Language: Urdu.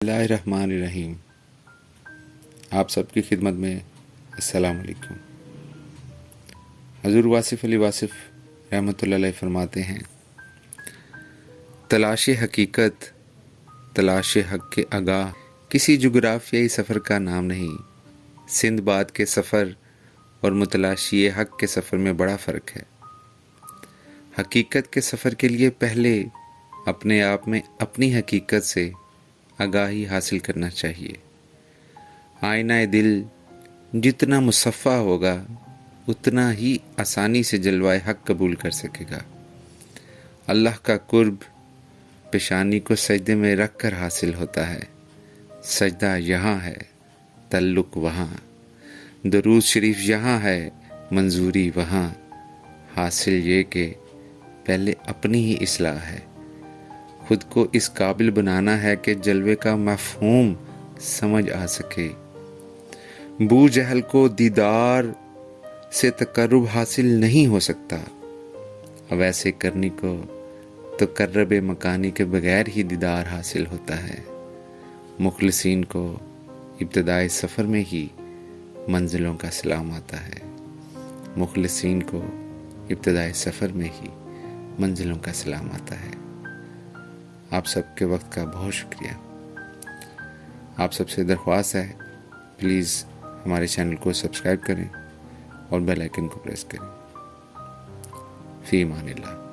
اللہ الرحمن الرحیم۔ آپ سب کی خدمت میں السلام علیکم۔ حضور واصف علی واصف رحمۃ اللہ علیہ فرماتے ہیں، تلاش حقیقت، تلاش حق کے آگاہ کسی جغرافیائی سفر کا نام نہیں۔ سندھ باد کے سفر اور متلاشی حق کے سفر میں بڑا فرق ہے۔ حقیقت کے سفر کے لیے پہلے اپنے آپ میں اپنی حقیقت سے آگاہی حاصل کرنا چاہیے۔ آئینہ دل جتنا مصفح ہوگا اتنا ہی آسانی سے جلوہ حق قبول کر سکے گا۔ اللہ کا قرب پیشانی کو سجدے میں رکھ کر حاصل ہوتا ہے۔ سجدہ یہاں ہے، تعلق وہاں، درود شریف یہاں ہے، منظوری وہاں۔ حاصل یہ کہ پہلے اپنی ہی اصلاح ہے، خود کو اس قابل بنانا ہے کہ جلوے کا مفہوم سمجھ آ سکے۔ بو جہل کو دیدار سے تقرب حاصل نہیں ہو سکتا، ویسے کرنی کو تقرب مکانی کے بغیر ہی دیدار حاصل ہوتا ہے۔ مخلصین کو ابتدائے سفر میں ہی منزلوں کا سلام آتا ہے۔ مخلصین کو ابتدائے سفر میں ہی منزلوں کا سلام آتا ہے۔ آپ سب کے وقت کا بہت شکریہ۔ آپ سب سے درخواست ہے، پلیز ہمارے چینل کو سبسکرائب کریں اور بیل آئیکن کو پریس کریں۔ فی امان اللہ۔